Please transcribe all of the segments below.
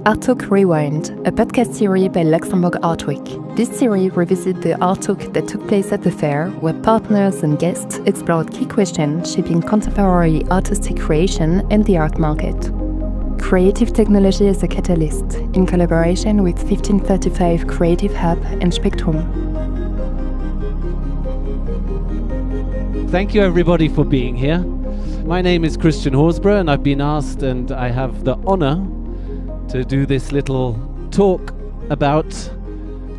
TALK REWIND, a podcast series by Luxembourg Art Week. This series revisits the art talk that took place at the fair, where partners and guests explored key questions shaping contemporary artistic creation and the art market. Creative technology as a catalyst, in collaboration with 1535 Creative Hub and Spectrum. Thank you everybody for being here. My name is Kristian Horsburgh and I've been asked, and I have the honor to do this little talk about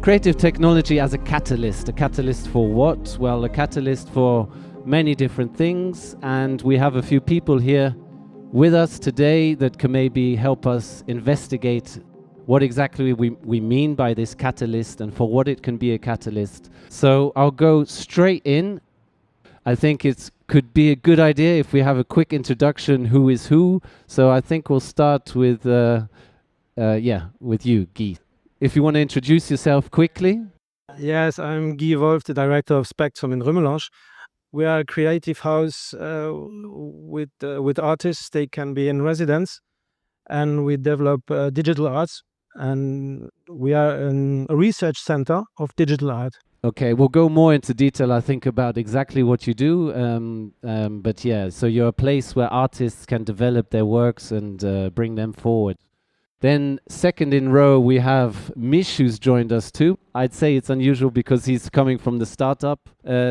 creative technology as a catalyst. A catalyst for what? Well, a catalyst for many different things, and we have a few people here with us today that can maybe help us investigate what exactly we mean by this catalyst and for what it can be a catalyst. So I'll go straight in. I think it could be a good idea if we have a quick introduction, who is who. So I think we'll start with with you, Guy. If you want to introduce yourself quickly. Yes, I'm Guy Wolff, the director of Spectrum in Rummelange. We are a creative house with artists. They can be in residence, and we develop digital arts, and we are a research center of digital art. Okay, we'll go more into detail, I think, about exactly what you do. But yeah, so you're a place where artists can develop their works and bring them forward. Then second in row, we have Misch, who's joined us too. I'd say it's unusual because he's coming from the startup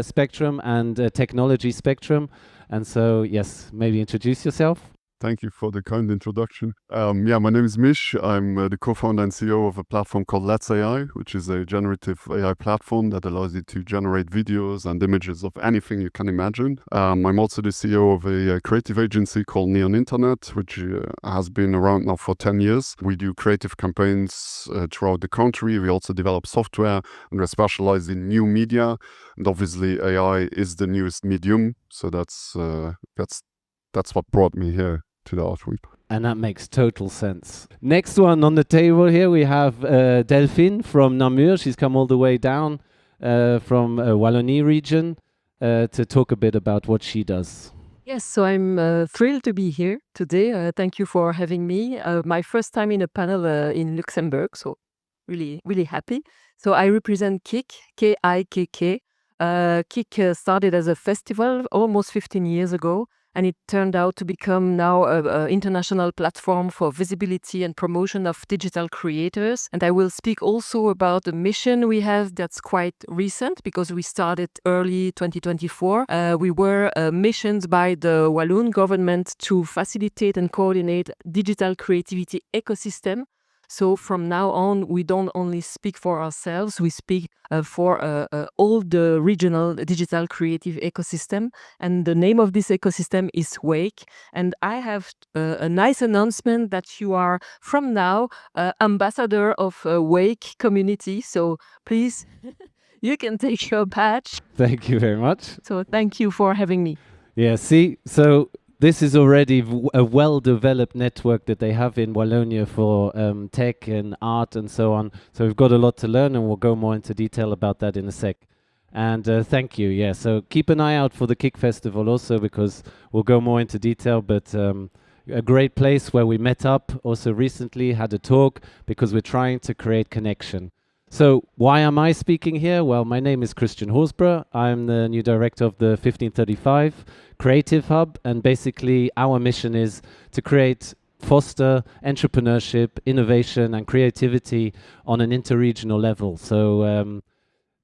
spectrum and technology spectrum. And so, yes, maybe introduce yourself. Thank you for the kind introduction. My name is Misch. I'm the co-founder and CEO of a platform called LetzAI, which is a generative AI platform that allows you to generate videos and images of anything you can imagine. I'm also the CEO of a creative agency called Neon Internet, which has been around now for 10 years. We do creative campaigns throughout the country. We also develop software, and we're specialized in new media. And obviously AI is the newest medium. So that's what brought me here to the Art Week. And that makes total sense. Next one on the table here, we have Delphine from Namur. She's come all the way down from Wallonie region to talk a bit about what she does. Yes, so I'm thrilled to be here today. Thank you for having me. My first time in a panel in Luxembourg, so really happy. So I represent KIKK, KIKK. KIKK started as a festival almost 15 years ago, and it turned out to become now an international platform for visibility and promotion of digital creators. And I will speak also about the mission we have that's quite recent, because we started early 2024. We were missioned by the Walloon government to facilitate and coordinate digital creativity ecosystem. So from now on, we don't only speak for ourselves, we speak for all the regional digital creative ecosystem. And the name of this ecosystem is Wake. And I have a nice announcement that you are from now ambassador of Wake community. So please, you can take your badge. Thank you very much. So thank you for having me. Yeah, see, so this is already a well-developed network that they have in Wallonia for tech and art and so on. So we've got a lot to learn, and we'll go more into detail about that in a sec. And thank you. Yeah, so keep an eye out for the KIKK Festival also, because we'll go more into detail. But a great place where we met up also recently, had a talk, because we're trying to create connection. So why am I speaking here? Well, my name is Kristian Horsburgh. I'm the new director of the 1535 Creative Hub, and basically our mission is to foster entrepreneurship, innovation and creativity on an interregional level. So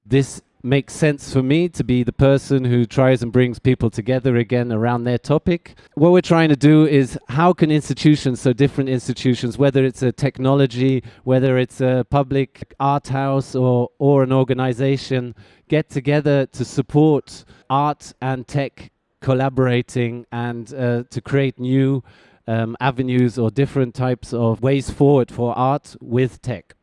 this makes sense for me to be the person who tries and brings people together again around their topic. What we're trying to do is, how can institutions, so different institutions, whether it's a technology, whether it's a public art house or an organization, get together to support art and tech collaborating and to create new avenues or different types of ways forward for art with tech.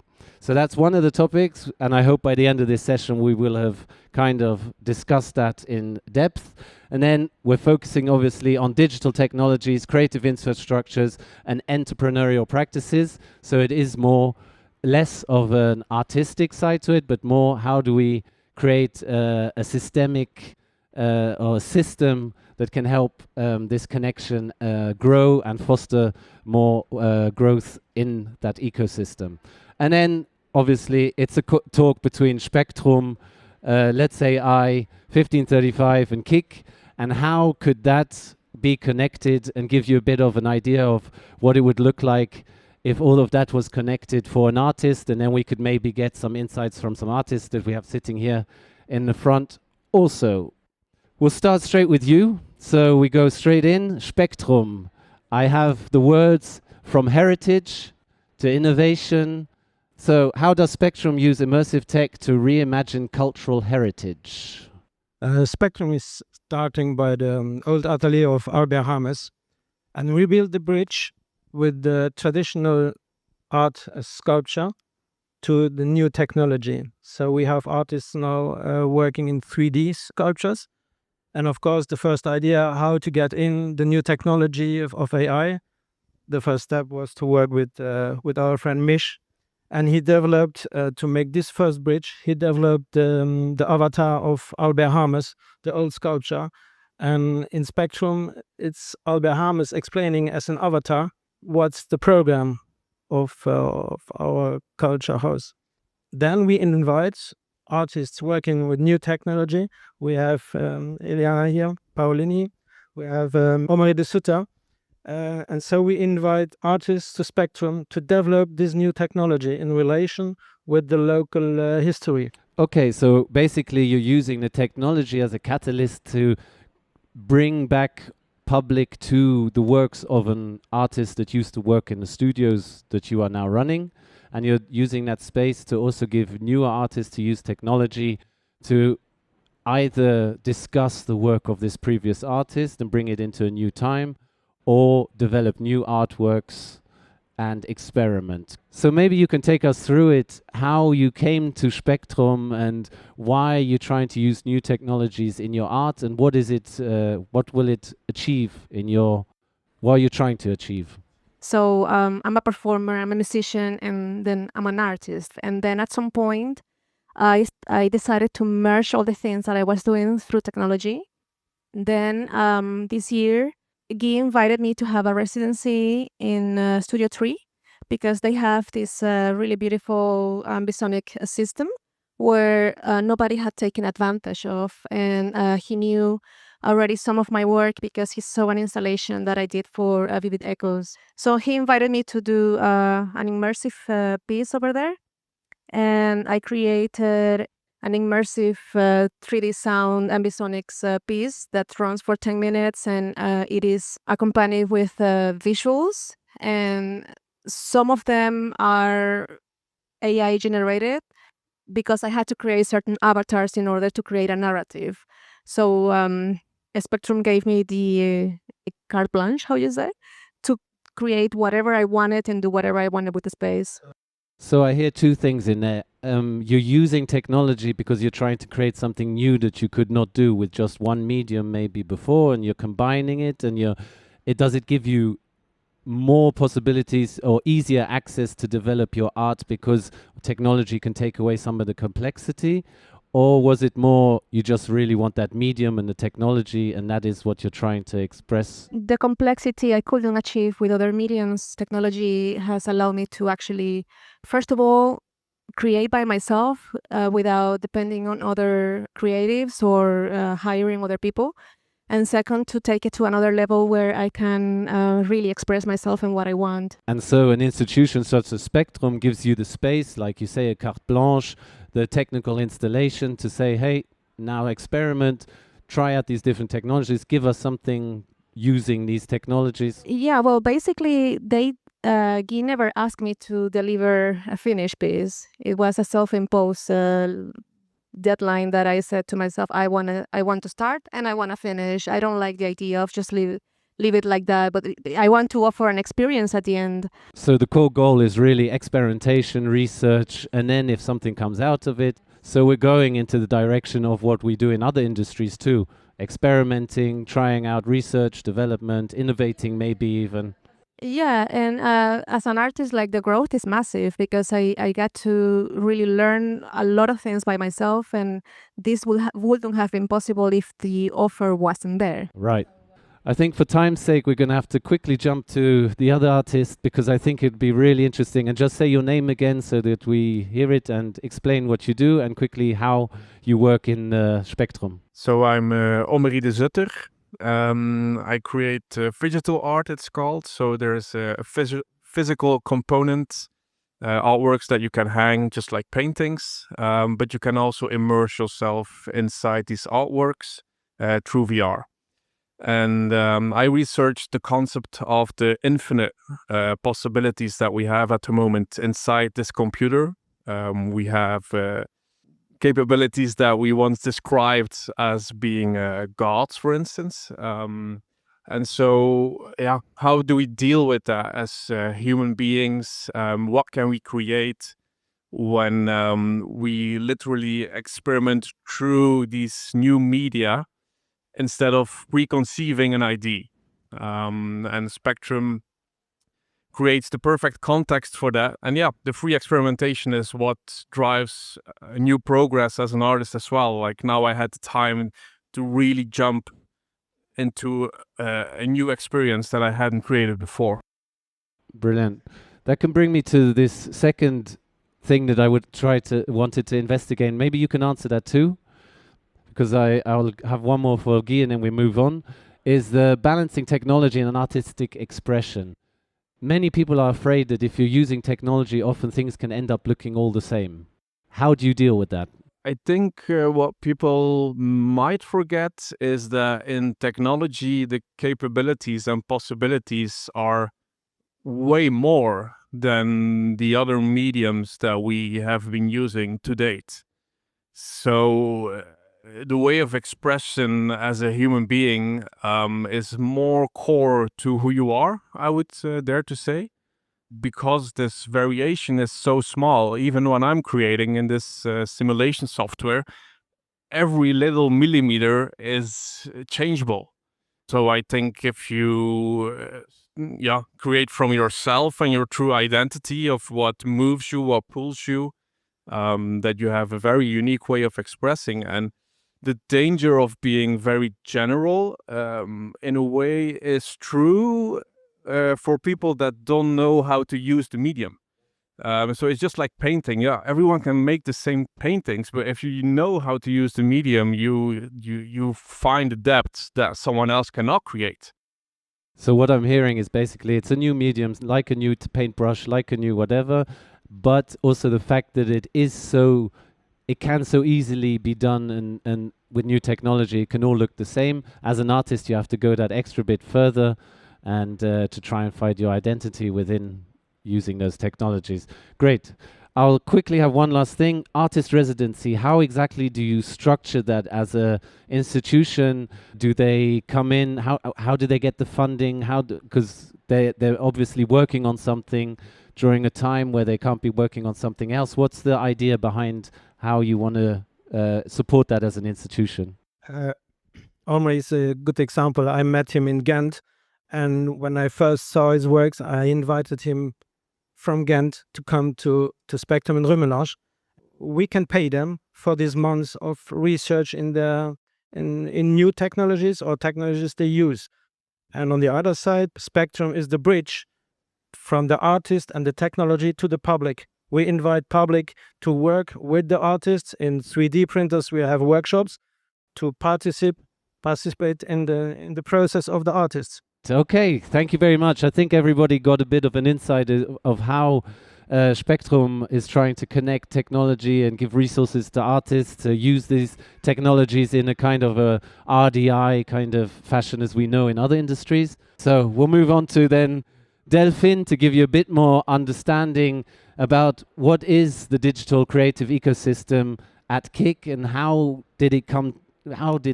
So that's one of the topics, and I hope by the end of this session we will have kind of discussed that in depth. And then we're focusing obviously on digital technologies, creative infrastructures and entrepreneurial practices. So it is less of an artistic side to it, but more how do we create a systemic or a system that can help this connection grow and foster more growth in that ecosystem. And then obviously it's a talk between Spectrum, LetzAI, 1535 and KIKK, and how could that be connected and give you a bit of an idea of what it would look like if all of that was connected for an artist, and then we could maybe get some insights from some artists that we have sitting here in the front also. We'll start straight with you. So we go straight in. Spectrum. I have the words from heritage to innovation. So how does Spectrum use immersive tech to reimagine cultural heritage? Spectrum is starting by the old atelier of Albert Hames and rebuild the bridge with the traditional art sculpture to the new technology. So we have artists now working in 3D sculptures. And of course, the first idea how to get in the new technology of AI, the first step was to work with our friend Misch. And he developed, to make this first bridge, he developed the avatar of Albert Hames, the old sculpture. And in Spectrum, it's Albert Hames explaining as an avatar what's the program of our culture house. Then we invite artists working with new technology. We have Eliana here, Paolini. We have Omari de Sutter. And so we invite artists to Spectrum to develop this new technology in relation with the local history. Okay, so basically you're using the technology as a catalyst to bring back public to the works of an artist that used to work in the studios that you are now running. And you're using that space to also give newer artists to use technology to either discuss the work of this previous artist and bring it into a new time, or develop new artworks and experiment. So maybe you can take us through it, how you came to Spectrum and why you're trying to use new technologies in your art, and what is it, what will it achieve in your, what are you trying to achieve? So I'm a performer, I'm a musician, and then I'm an artist. And then at some point, I decided to merge all the things that I was doing through technology. Then this year, Guy invited me to have a residency in Studio 3 because they have this really beautiful ambisonic system where nobody had taken advantage of. And he knew already some of my work because he saw an installation that I did for Vivid Echoes. So he invited me to do an immersive piece over there. And I created an immersive 3D sound ambisonics piece that runs for 10 minutes, and it is accompanied with visuals, and some of them are AI generated because I had to create certain avatars in order to create a narrative. So Spectrum gave me the carte blanche, how you say, to create whatever I wanted and do whatever I wanted with the space. So I hear two things in there. You're using technology because you're trying to create something new that you could not do with just one medium maybe before, and you're combining it, and does it give you more possibilities or easier access to develop your art because technology can take away some of the complexity? Or was it more you just really want that medium and the technology, and that is what you're trying to express? The complexity I couldn't achieve with other mediums. Technology has allowed me to actually, first of all, create by myself without depending on other creatives or hiring other people. And second, to take it to another level where I can really express myself and what I want. And so an institution such as Spectrum gives you the space, like you say, a carte blanche, the technical installation to say, hey, now experiment, try out these different technologies, give us something using these technologies. Yeah, well, basically, Guy never asked me to deliver a finished piece. It was a self-imposed deadline that I said to myself, I want to start and I want to finish. I don't like the idea of just leave it like that, but I want to offer an experience at the end. So the core goal is really experimentation, research, and then if something comes out of it. So we're going into the direction of what we do in other industries too. Experimenting, trying out research, development, innovating maybe even. Yeah, and as an artist, like the growth is massive because I got to really learn a lot of things by myself, and this wouldn't have been possible if the offer wasn't there. Right. I think for time's sake, we're going to have to quickly jump to the other artist because I think it'd be really interesting. And just say your name again so that we hear it and explain what you do and quickly how you work in Spectrum. So I'm Omri de Zutter. I create digital art, it's called. So there's a physical component, artworks that you can hang just like paintings, but you can also immerse yourself inside these artworks through VR. And I researched the concept of the infinite possibilities that we have at the moment inside this computer. We have capabilities that we once described as being gods, for instance. And so, yeah, how do we deal with that as human beings? What can we create when we literally experiment through these new media instead of preconceiving an idea? And Spectrum creates the perfect context for that. And yeah, the free experimentation is what drives new progress as an artist as well. Like now I had the time to really jump into a new experience that I hadn't created before. Brilliant. That can bring me to this second thing that I would wanted to investigate. Maybe you can answer that too, because I'll have one more for Guy and then we move on, is the balancing technology and an artistic expression. Many people are afraid that if you're using technology, often things can end up looking all the same. How do you deal with that? I think what people might forget is that in technology, the capabilities and possibilities are way more than the other mediums that we have been using to date. So the way of expression as a human being is more core to who you are, I would dare to say, because this variation is so small. Even when I'm creating in this simulation software, every little millimeter is changeable. So I think if you create from yourself and your true identity of what moves you, what pulls you, that you have a very unique way of expressing. And the danger of being very general, in a way, is true for people that don't know how to use the medium. So it's just like painting. Yeah, everyone can make the same paintings, but if you know how to use the medium, you find the depths that someone else cannot create. So what I'm hearing is basically it's a new medium, like a new paintbrush, like a new whatever, but also the fact that it can so easily be done, and with new technology, it can all look the same. As an artist, you have to go that extra bit further and to try and find your identity within using those technologies. Great. I'll quickly have one last thing. Artist residency. How exactly do you structure that as a institution? Do they come in? How do they get the funding? Because they're obviously working on something during a time where they can't be working on something else. What's the idea behind how you want to support that as an institution? Omri is a good example. I met him in Ghent, and when I first saw his works, I invited him from Ghent to come to Spectrum in Rummelage. We can pay them for these months of research in new technologies or technologies they use. And on the other side, Spectrum is the bridge from the artist and the technology to the public. We invite public to work with the artists in 3D printers. We have workshops to participate in the process of the artists. Okay, thank you very much. I think everybody got a bit of an insight of how Spectrum is trying to connect technology and give resources to artists to use these technologies in a kind of a RDI kind of fashion as we know in other industries. So we'll move on to then Delphine to give you a bit more understanding about what is the digital creative ecosystem at KIKK and how did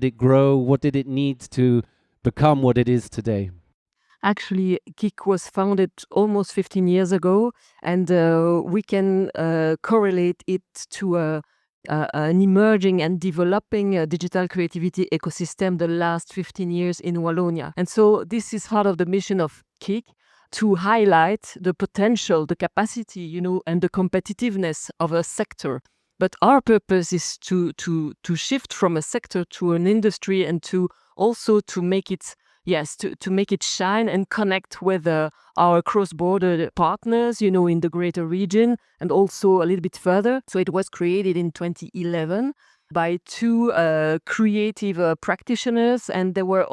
it grow, what did it need to become what it is today? Actually, KIKK was founded almost 15 years ago, and we can correlate it to an emerging and developing digital creativity ecosystem the last 15 years in Wallonia. And so this is part of the mission of KIKK, to highlight the potential, the capacity, and the competitiveness of a sector. But our purpose is to shift from a sector to an industry and to also to make it yes, to make it shine and connect with our cross-border partners, in the greater region and also a little bit further. So it was created in 2011 by two creative practitioners, and they were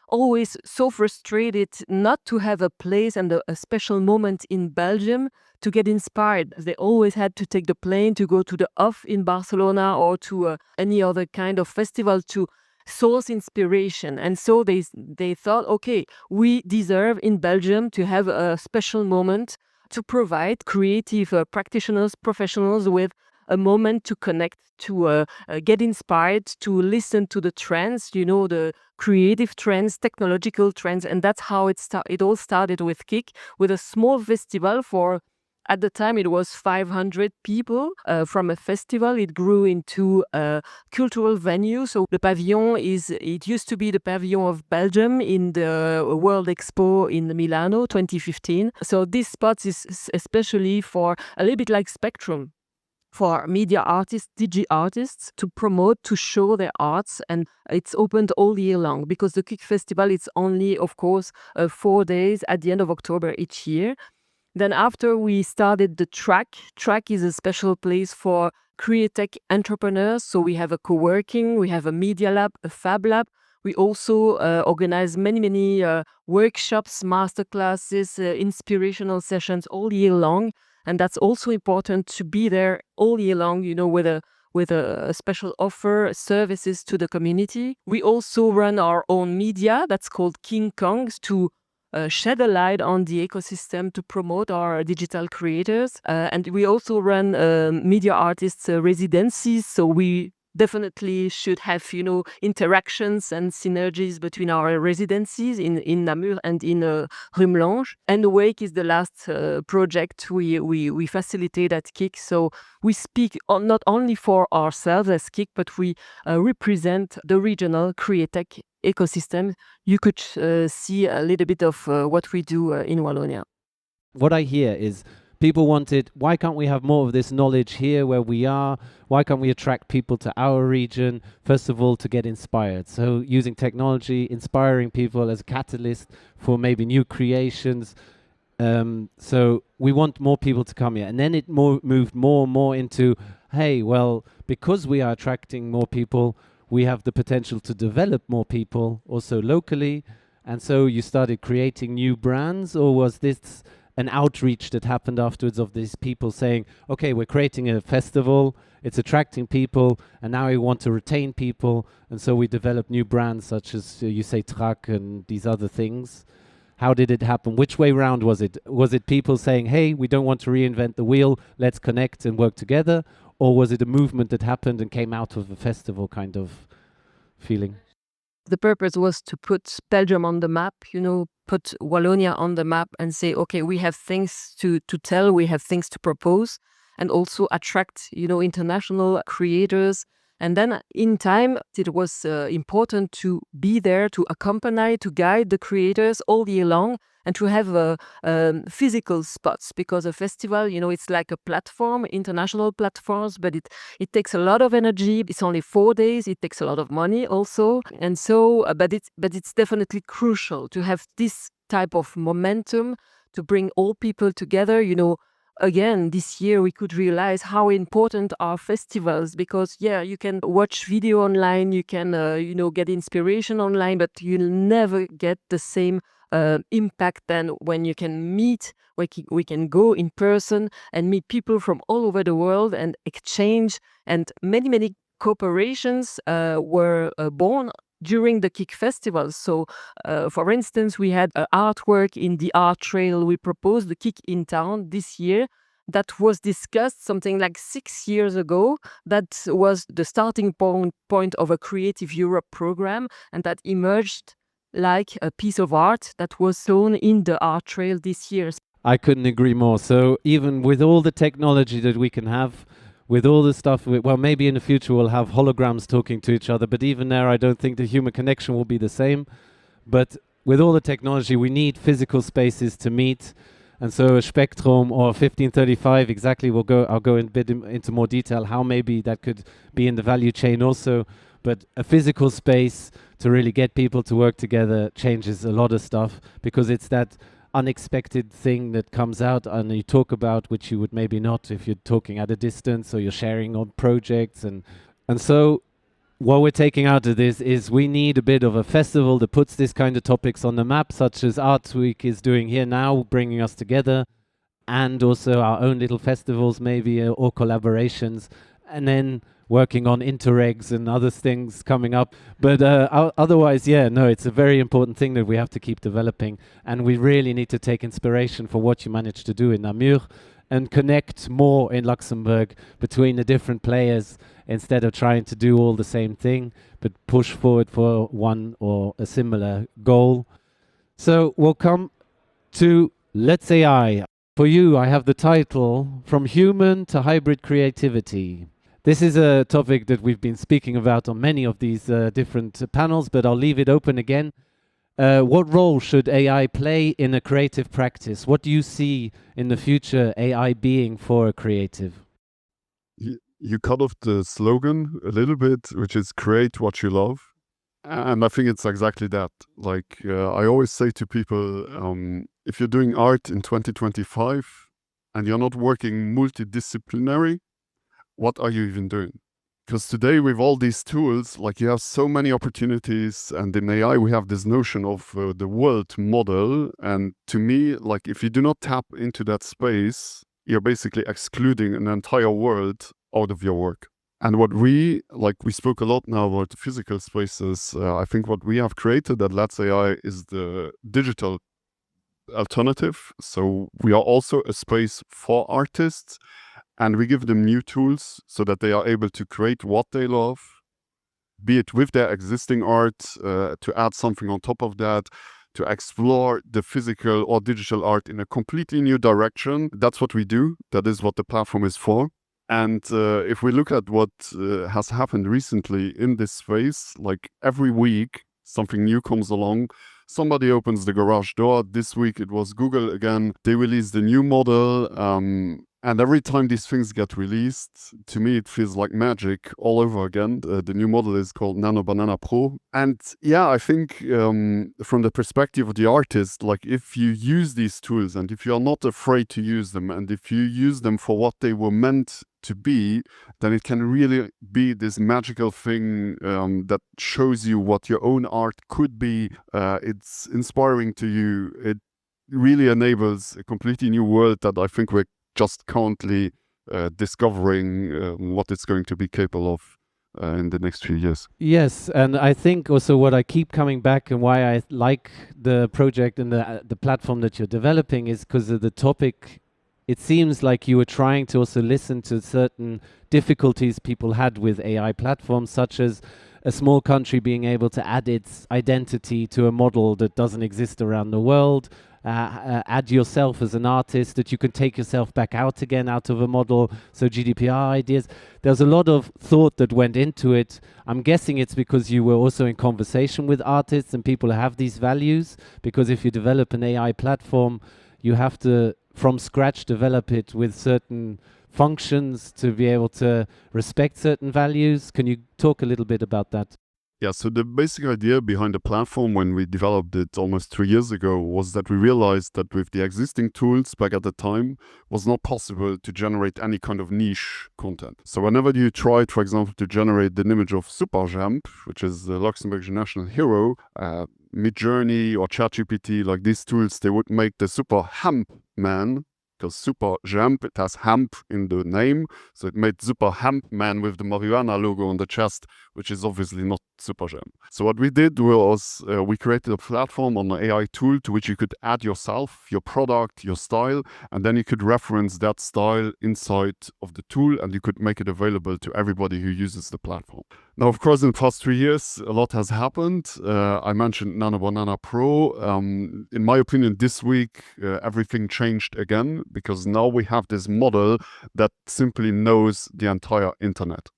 always so frustrated not to have a place and a special moment in Belgium to get inspired. They always had to take the plane to go to the OFF in Barcelona or to any other kind of festival to source inspiration. And so they thought, okay, we deserve in Belgium to have a special moment to provide creative practitioners, professionals with a moment to connect, to get inspired, to listen to the trends, the creative trends, technological trends. And that's how it all started with KIKK, with a small festival for, at the time, it was 500 people. From a festival, it grew into a cultural venue. So the pavilion it used to be the pavilion of Belgium in the World Expo in Milano 2015. So this spot is especially for a little bit like Spectrum, for media artists, digi artists, to promote, to show their arts. And it's opened all year long because the KIKK Festival, it's only, of course, 4 days at the end of October each year. Then after we started the track is a special place for createch entrepreneurs. So we have a co-working, we have a media lab, a fab lab. We also organize many workshops, masterclasses, inspirational sessions all year long. And that's also important to be there all year long, with a special offer, services to the community. We also run our own media that's called KIKK to shed a light on the ecosystem, to promote our digital creators. And we also run media artists residences. So we definitely should have, interactions and synergies between our residencies in Namur and in Rumelange. And the Wake is the last project we facilitate at KIKK. So we speak not only for ourselves as KIKK, but we represent the regional createch ecosystem. You could see a little bit of what we do in Wallonia. What I hear is people wanted, why can't we have more of this knowledge here where we are? Why can't we attract people to our region? First of all, to get inspired. So using technology, inspiring people as a catalyst for maybe new creations. So we want more people to come here. And then it moved more and more into, hey, well, because we are attracting more people, we have the potential to develop more people also locally. And so you started creating new brands, or was this an outreach that happened afterwards of these people saying, okay, we're creating a festival, it's attracting people, and now we want to retain people, and so we develop new brands such as, you say, Track and these other things. How did it happen? Which way round was it? Was it people saying, hey, we don't want to reinvent the wheel, let's connect and work together? Or was it a movement that happened and came out of a festival kind of feeling? The purpose was to put Belgium on the map, put Wallonia on the map and say, okay, we have things to tell, we have things to propose, and also attract, international creators. And then in time, it was important to be there, to accompany, to guide the creators all year long, and to have physical spots, because a festival, it's like a platform, international platforms, but it takes a lot of energy. It's only 4 days. It takes a lot of money also. And so, but it's definitely crucial to have this type of momentum to bring all people together. Again, this year we could realize how important are festivals, because you can watch video online, you can get inspiration online, but you'll never get the same impact than when you can meet, we can go in person and meet people from all over the world and exchange. And many cooperations were born during the KIKK Festival. So, for instance, we had artwork in the art trail. We proposed the KIKK in town this year. That was discussed something like 6 years ago. That was the starting point of a Creative Europe program, and that emerged like a piece of art that was shown in the art trail this year. I couldn't agree more. So even with all the technology that we can have, with all the stuff, well, maybe in the future we'll have holograms talking to each other, but even there I don't think the human connection will be the same. But with all the technology, we need physical spaces to meet. And so a Spectrum or 1535, exactly, I'll go a bit into more detail how maybe that could be in the value chain also. But a physical space to really get people to work together changes a lot of stuff, because it's that unexpected thing that comes out and you talk about, which you would maybe not if you're talking at a distance or you're sharing on projects. And so what we're taking out of this is we need a bit of a festival that puts this kind of topics on the map, such as Art Week is doing here now, bringing us together, and also our own little festivals maybe, or collaborations, and then working on interregs and other things coming up. But otherwise, yeah, no, it's a very important thing that we have to keep developing, and we really need to take inspiration for what you managed to do in Namur and connect more in Luxembourg between the different players, instead of trying to do all the same thing, but push forward for one or a similar goal. So we'll come to LetzAI. For you, I have the title, From Human to Hybrid Creativity. This is a topic that we've been speaking about on many of these different panels, but I'll leave it open again. What role should AI play in a creative practice? What do you see in the future AI being for a creative? You cut off the slogan a little bit, which is create what you love. And I think it's exactly that. Like I always say to people, if you're doing art in 2025 and you're not working multidisciplinary, what are you even doing? Because today with all these tools, like you have so many opportunities, and in AI we have this notion of the world model. And to me, like if you do not tap into that space, you're basically excluding an entire world out of your work. And what we spoke a lot now about physical spaces. I think what we have created at LetzAI is the digital alternative. So we are also a space for artists, and we give them new tools so that they are able to create what they love, be it with their existing art, to add something on top of that, to explore the physical or digital art in a completely new direction. That's what we do. That is what the platform is for. And if we look at what has happened recently in this space, like every week, something new comes along. Somebody opens the garage door. This week it was Google again. They released a new model. And every time these things get released, to me, it feels like magic all over again. The new model is called Nano Banana Pro. And yeah, I think from the perspective of the artist, like if you use these tools and if you're not afraid to use them, and if you use them for what they were meant to be, then it can really be this magical thing that shows you what your own art could be. It's inspiring to you. It really enables a completely new world that I think we're just currently discovering what it's going to be capable of in the next few years. Yes, and I think also what I keep coming back and why I like the project and the platform that you're developing is because of the topic. It seems like you were trying to also listen to certain difficulties people had with AI platforms, such as a small country being able to add its identity to a model that doesn't exist around the world, add yourself as an artist, that you can take yourself back out again out of a model. So GDPR ideas. There's a lot of thought that went into it. I'm guessing it's because you were also in conversation with artists and people who have these values, because if you develop an AI platform, you have to, from scratch, develop it with certain functions to be able to respect certain values. Can you talk a little bit about that? Yeah, so the basic idea behind the platform when we developed it almost 3 years ago was that we realized that with the existing tools back at the time, was not possible to generate any kind of niche content. So whenever you tried, for example, to generate an image of Superjump, which is the Luxembourg national hero, Midjourney or ChatGPT, like these tools, they would make the super hemp man, because super jump, it has hemp in the name, so it made super hemp man with the marijuana logo on the chest, which is obviously not super jump. So what we did was we created a platform on an AI tool to which you could add yourself, your product, your style, and then you could reference that style inside of the tool, and you could make it available to everybody who uses the platform. Now, of course, in the past 3 years, a lot has happened. I mentioned Nano Banana Pro. In my opinion, this week, everything changed again, because now we have this model that simply knows the entire internet.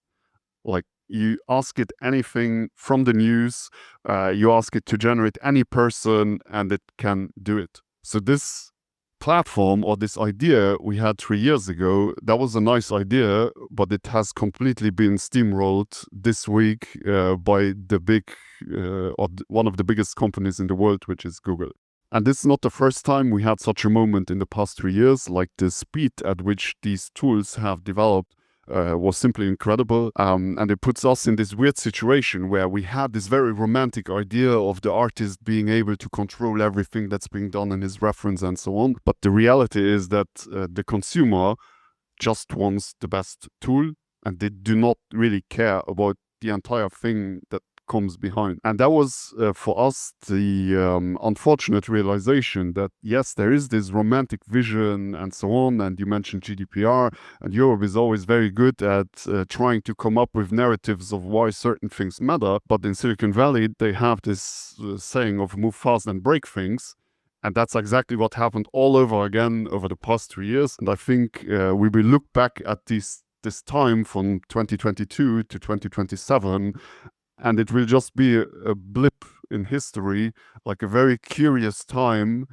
Like, you ask it anything from the news, you ask it to generate any person, and it can do it. So this platform or this idea we had 3 years ago, that was a nice idea, but it has completely been steamrolled this week by the one of the biggest companies in the world, which is Google. And this is not the first time we had such a moment in the past 3 years. Like, the speed at which these tools have developed was simply incredible. And it puts us in this weird situation where we had this very romantic idea of the artist being able to control everything that's being done in his reference and so on. But the reality is that the consumer just wants the best tool, and they do not really care about the entire thing that comes behind. And that was for us the unfortunate realization that yes, there is this romantic vision and so on, and you mentioned GDPR, and Europe is always very good at trying to come up with narratives of why certain things matter, but in Silicon Valley they have this saying of move fast and break things. And that's exactly what happened all over again over the past 3 years. And I think we will look back at this time from 2022 to 2027, and it will just be a blip in history, like a very curious time.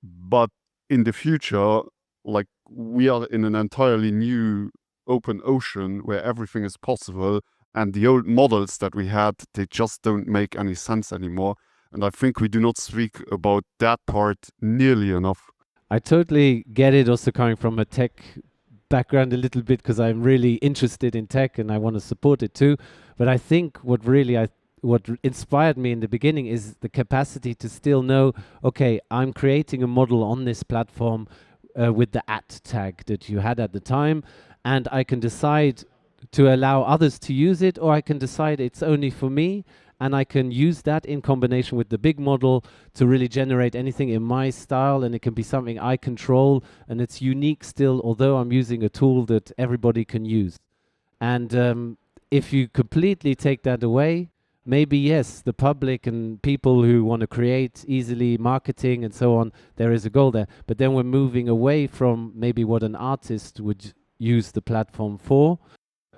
But in the future, like, we are in an entirely new open ocean where everything is possible, and the old models that we had, they just don't make any sense anymore. And I think we do not speak about that part nearly enough. I totally get it, also coming from a tech background a little bit, because I'm really interested in tech and I want to support it too. But I think what inspired me in the beginning is the capacity to still know, okay, I'm creating a model on this platform with the tag that you had at the time, and I can decide to allow others to use it, or I can decide it's only for me, and I can use that in combination with the big model to really generate anything in my style, and it can be something I control, and it's unique still, although I'm using a tool that everybody can use. And if you completely take that away, maybe yes, the public and people who want to create easily, marketing and so on, there is a goal there. But then we're moving away from maybe what an artist would use the platform for.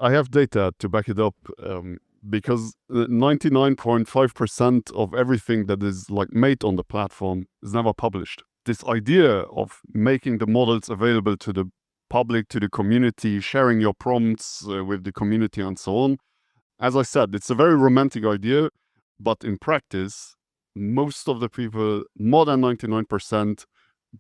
I have data to back it up. Because 99.5% of everything that is like made on the platform is never published. This idea of making the models available to the public, to the community, sharing your prompts with the community and so on. As I said, it's a very romantic idea, but in practice, most of the people, more than 99%,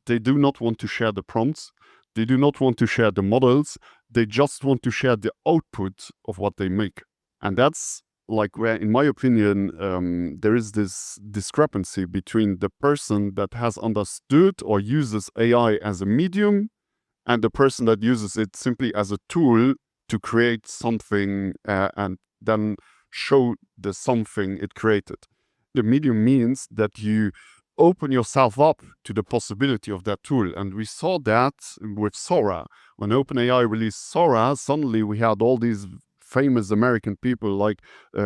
they do not want to share the prompts. They do not want to share the models. They just want to share the output of what they make. And that's like where, in my opinion, there is this discrepancy between the person that has understood or uses AI as a medium and the person that uses it simply as a tool to create something and then show the something it created. The medium means that you open yourself up to the possibility of that tool. And we saw that with Sora. When OpenAI released Sora, suddenly we had all these famous American people like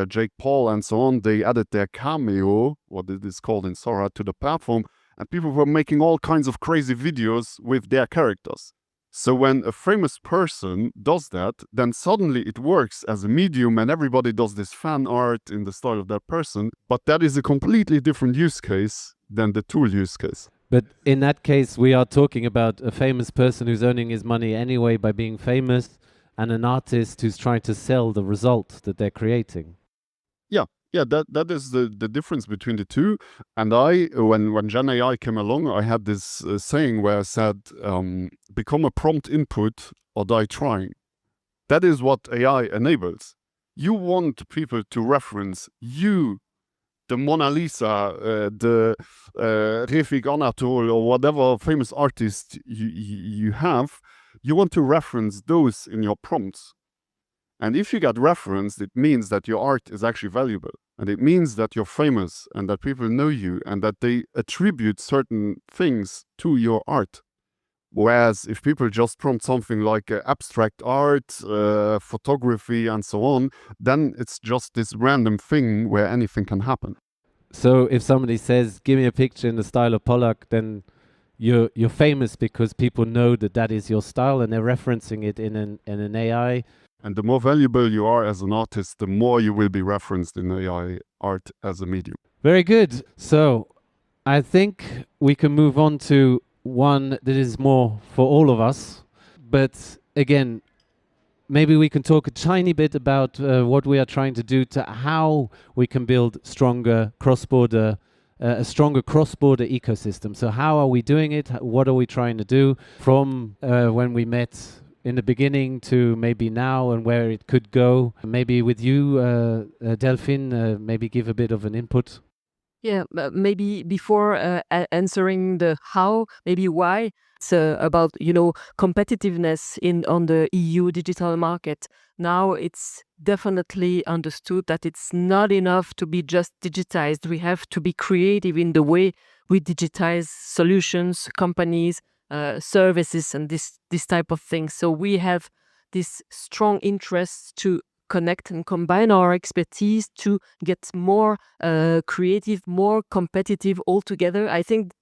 Jake Paul and so on. They added their cameo, what it is called in Sora, to the platform, and people were making all kinds of crazy videos with their characters. So when a famous person does that, then suddenly it works as a medium and everybody does this fan art in the style of that person. But that is a completely different use case than the tool use case. But in that case, we are talking about a famous person who's earning his money anyway by being famous, and an artist who's trying to sell the result that they're creating. Yeah, that is the difference between the two. And when Gen AI came along, I had this saying where I said, become a prompt input or die trying. That is what AI enables. You want people to reference you, the Mona Lisa, the Refik Anatol, or whatever famous artist you have. You want to reference those in your prompts. And if you get referenced, it means that your art is actually valuable. And it means that you're famous and that people know you and that they attribute certain things to your art. Whereas if people just prompt something like abstract art, photography, and so on, then it's just this random thing where anything can happen. So if somebody says, give me a picture in the style of Pollock, then you're famous because people know that is your style and they're referencing it in an AI. And the more valuable you are as an artist, the more you will be referenced in AI art as a medium. Very good. So I think we can move on to one that is more for all of us. But again, maybe we can talk a tiny bit about what we are trying to do to how we can build stronger cross-border, a stronger cross-border ecosystem. So how are we doing it? What are we trying to do from when we met in the beginning to maybe now and where it could go? Maybe with you, Delphine, maybe give a bit of an input. Yeah, maybe before answering the how, maybe why. It's about competitiveness on the EU digital market. Now it's definitely understood that it's not enough to be just digitized. We have to be creative in the way we digitize solutions, companies, services, and this type of thing. So we have this strong interest to connect and combine our expertise to get more creative, more competitive altogether. I think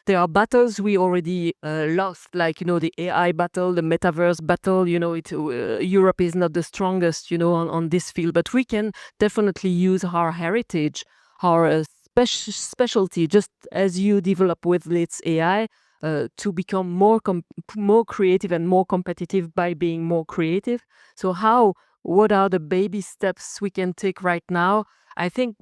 there are battles we already lost, like the AI battle, the metaverse battle. Europe is not the strongest, on this field, but we can definitely use our heritage, our specialty, just as you develop with LetzAI, to become more creative and more competitive by being more creative. So what are the baby steps we can take right now? I think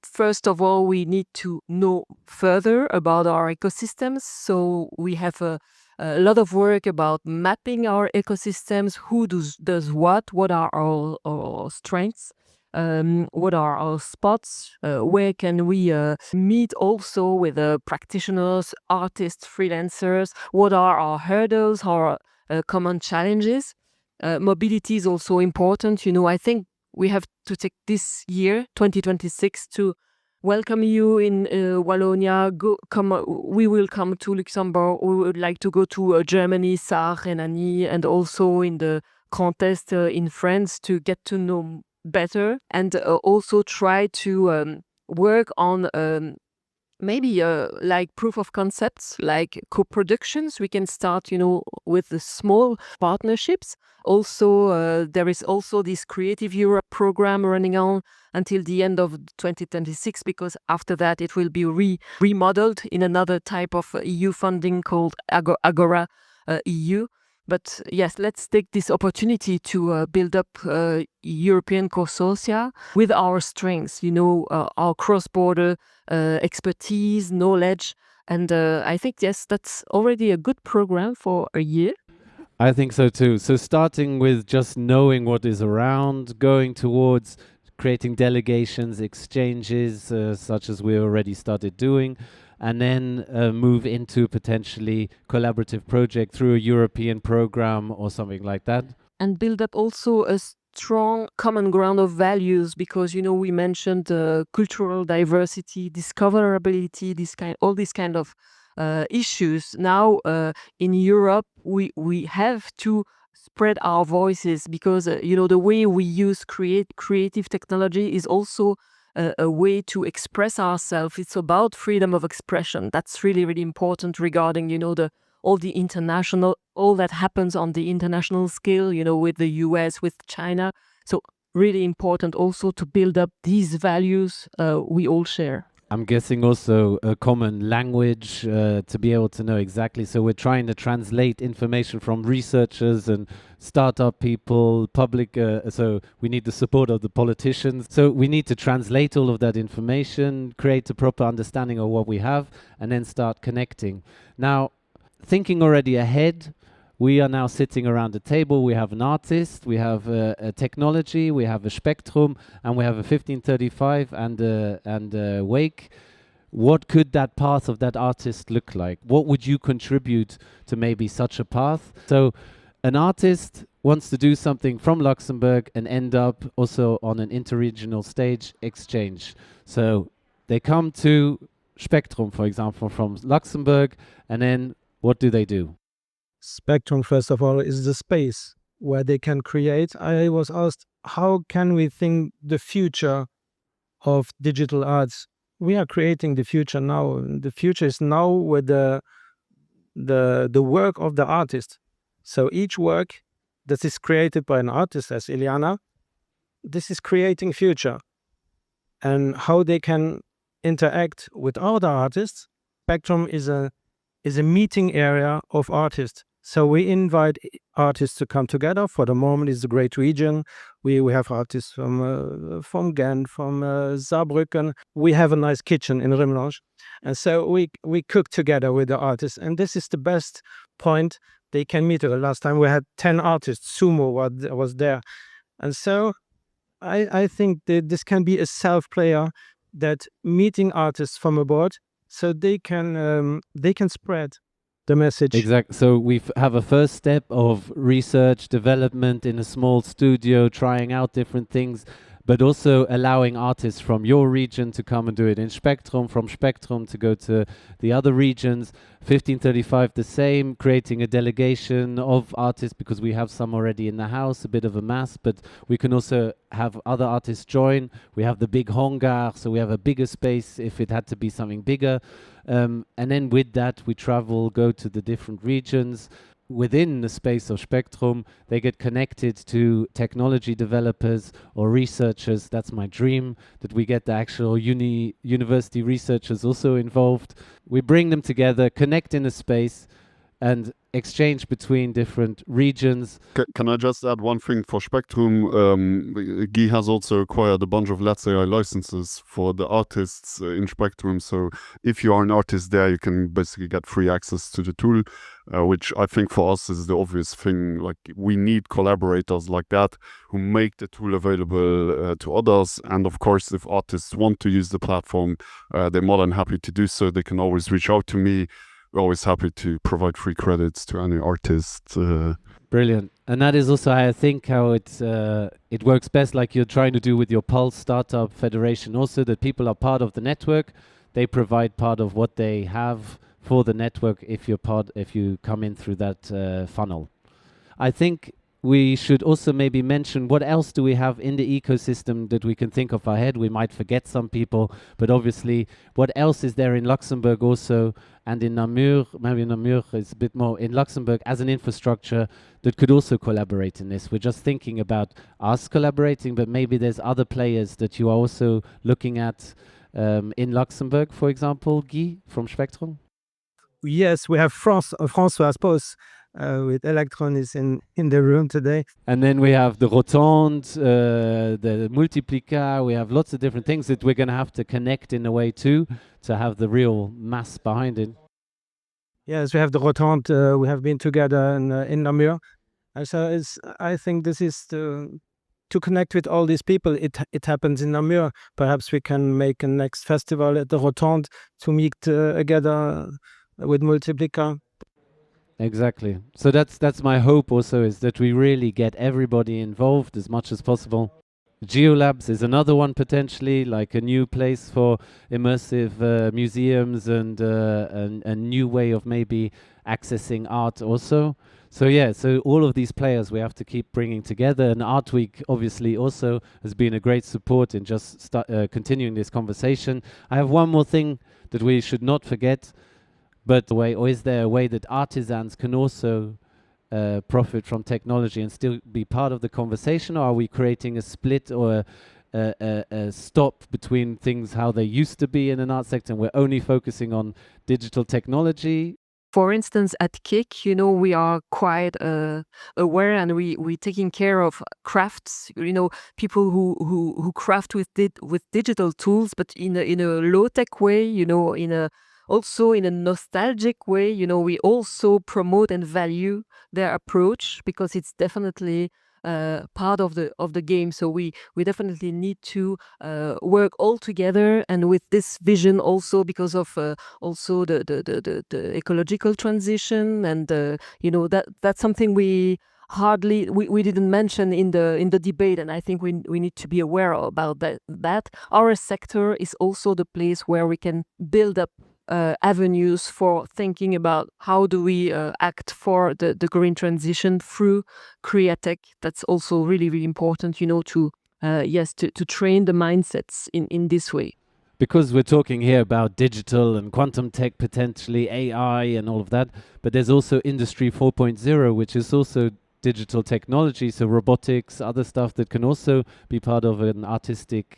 first of all, we need to know further about our ecosystems. So we have a lot of work about mapping our ecosystems, who does what are our strengths, what are our spots, where can we meet also with practitioners, artists, freelancers, what are our hurdles, our common challenges. Mobility is also important. I think we have to take this year, 2026, to welcome you in Wallonia. We will come to Luxembourg. We would like to go to Germany, Sarre, Rhénanie, and also in the Grand Est in France to get to know better, and also try to work on maybe like proof of concepts, like co-productions. We can start, with the small partnerships. Also, there is also this Creative Europe program running on until the end of 2026, because after that it will be remodeled in another type of EU funding called Agora EU. But yes, let's take this opportunity to build up European consortia with our strengths, our cross-border expertise, knowledge. And I think, yes, that's already a good program for a year. I think so too. So starting with just knowing what is around, going towards creating delegations, exchanges, such as we already started doing, and then move into potentially collaborative project through a European program or something like that. And build up also a strong common ground of values, because we mentioned cultural diversity, discoverability, all these kind of issues. Now in Europe we have to spread our voices, because the way we use creative technology is also a way to express ourselves. It's about freedom of expression. That's really, really important regarding, all that happens on the international scale, with the US, with China. So really important also to build up these values we all share. I'm guessing also a common language to be able to know exactly. So we're trying to translate information from researchers and startup people, public. So we need the support of the politicians. So we need to translate all of that information, create a proper understanding of what we have, and then start connecting. Now, thinking already ahead, we are now sitting around the table. We have an artist, we have a technology, we have a Spectrum, and we have a 1535 and a Wake. What could that path of that artist look like? What would you contribute to maybe such a path? So an artist wants to do something from Luxembourg and end up also on an interregional stage exchange. So they come to Spectrum, for example, from Luxembourg, and then what do they do? Spectrum, first of all, is the space where they can create. I was asked, how can we think the future of digital arts? We are creating the future now. The future is now with the work of the artist. So each work that is created by an artist, as Iliana, this is creating future. And how they can interact with other artists. Spectrum is a is a meeting area of artists. So we invite artists to come together. For the moment, it's a great region. We have artists from Ghent, from Saarbrücken. We have a nice kitchen in Remelange. And so we cook together with the artists. And this is the best point they can meet. Last time we had 10 artists, Sumo was there. And so I think that this can be a self-player that meeting artists from abroad so they can spread the message. Exactly. So we have a first step of research, development in a small studio, trying out different things, but also allowing artists from your region to come and do it in Spectrum, from Spectrum to go to the other regions. 1535 the same, creating a delegation of artists because we have some already in the house, a bit of a mass, but we can also have other artists join. We have the big hangar, so we have a bigger space if it had to be something bigger. And then with that, we travel, go to the different regions. Within the space of Spectrum, they get connected to technology developers or researchers. That's my dream, that we get the actual university researchers also involved. We bring them together, connect in a space, and exchange between different regions. Can I just add one thing for Spectrum? Guy has also acquired a bunch of LetzAI licenses for the artists in Spectrum. So if you are an artist there, you can basically get free access to the tool, which I think for us is the obvious thing. Like, we need collaborators like that who make the tool available to others. And of course, if artists want to use the platform, they're more than happy to do so. They can always reach out to me. We're always happy to provide free credits to any artist. Brilliant. And that is also, I think, how it works best, like you're trying to do with your Pulse Startup Federation also, that people are part of the network. They provide part of what they have for the network if you come in through that funnel. I think we should also maybe mention what else do we have in the ecosystem that we can think of our head. We might forget some people, but obviously what else is there in Luxembourg also, and in Namur, maybe Namur is a bit more in Luxembourg as an infrastructure that could also collaborate in this. We're just thinking about us collaborating, but maybe there's other players that you are also looking at in Luxembourg, for example, Guy from Spectrum? Yes, we have François, I suppose, with Electron is in the room today. And then we have the Rotonde, the Multiplica. We have lots of different things that we're going to have to connect in a way too, to have the real mass behind it. Yes, we have the Rotonde. We have been together in Namur. And so I think this is to connect with all these people. It happens in Namur. Perhaps we can make a next festival at the Rotonde to meet together with Multiplica. Exactly. So that's my hope also, is that we really get everybody involved as much as possible. Geolabs is another one potentially, like a new place for immersive museums and a new way of maybe accessing art also. So yeah, so all of these players we have to keep bringing together, and Art Week obviously also has been a great support in just continuing this conversation. I have one more thing that we should not forget. But is there a way that artisans can also profit from technology and still be part of the conversation? Or are we creating a split or a stop between things how they used to be in an art sector, and we're only focusing on digital technology? For instance, at KIKK, we are quite aware, and we're taking care of crafts. People who craft with digital tools, but in a low-tech way. Also in a nostalgic way. We also promote and value their approach, because it's definitely part of the game. So we definitely need to work all together, and with this vision also, because of also the ecological transition, and that's something we didn't mention in the debate, and I think we need to be aware about that our sector is also the place where we can build up avenues for thinking about how do we act for the green transition through KIKK. That's also really, really important, to train the mindsets in this way. Because we're talking here about digital and quantum tech, potentially AI and all of that, but there's also Industry 4.0, which is also digital technology, so robotics, other stuff that can also be part of an artistic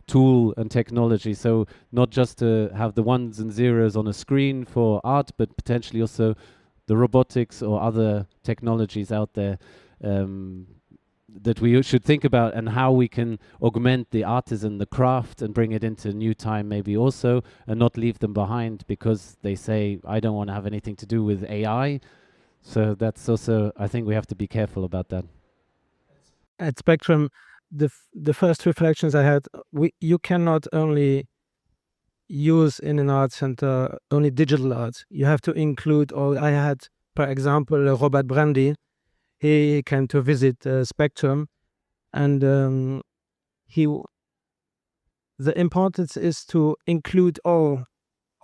tool and technology. So not just to have the ones and zeros on a screen for art, but potentially also the robotics or other technologies out there that we should think about, and how we can augment the artisan, the craft, and bring it into new time maybe also, and not leave them behind because they say, I don't want to have anything to do with AI. So that's also, I think we have to be careful about that. At Spectrum, the first reflections I had, you cannot only use in an art center only digital art. You have to include all. I had, for example, Robert Brandy. He came to visit Spectrum, and the importance is to include all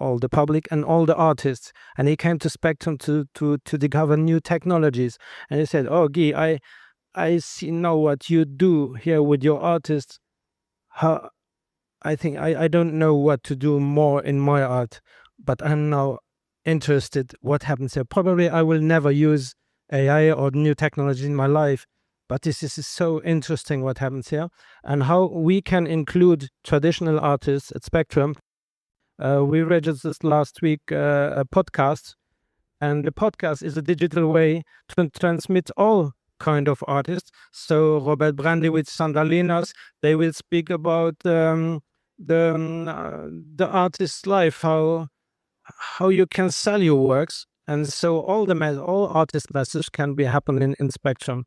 the public and all the artists. And he came to Spectrum to discover new technologies. And he said, "Oh, Guy, I see now what you do here with your artists. How I think I don't know what to do more in my art, but I'm now interested what happens here. Probably I will never use AI or new technology in my life, but this is so interesting what happens here and how we can include traditional artists at Spectrum." We registered last week a podcast, and the podcast is a digital way to transmit all kind of artists. So Robert Brandy with Sandalinas, they will speak about the artist's life, how you can sell your works. And so all artist messages can be happening in Spectrum.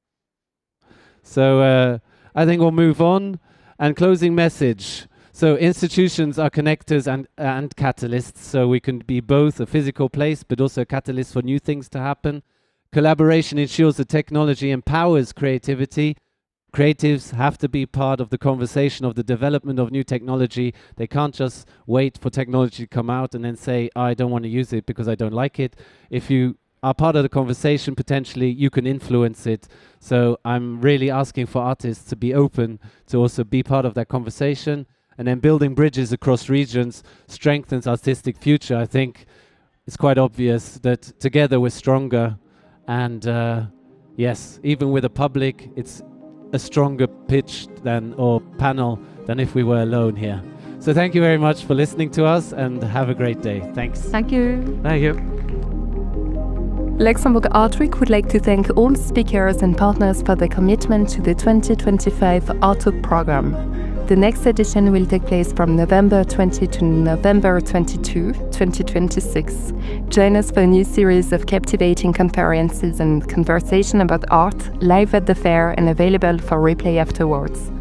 So I think we'll move on. And closing message. So institutions are connectors and catalysts. So we can be both a physical place, but also a catalyst for new things to happen. Collaboration ensures that technology empowers creativity. Creatives have to be part of the conversation of the development of new technology. They can't just wait for technology to come out and then say, I don't want to use it because I don't like it. If you are part of the conversation, potentially you can influence it. So I'm really asking for artists to be open to also be part of that conversation. And then building bridges across regions strengthens artistic future. I think it's quite obvious that together we're stronger. And yes, even with the public, it's a stronger pitch or panel than if we were alone here. So thank you very much for listening to us, and have a great day. Thanks. Thank you. Thank you. Luxembourg Art Week would like to thank all speakers and partners for their commitment to the 2025 Art Talk program. The next edition will take place from November 20 to November 22, 2026. Join us for a new series of captivating conferences and conversation about art, live at the fair and available for replay afterwards.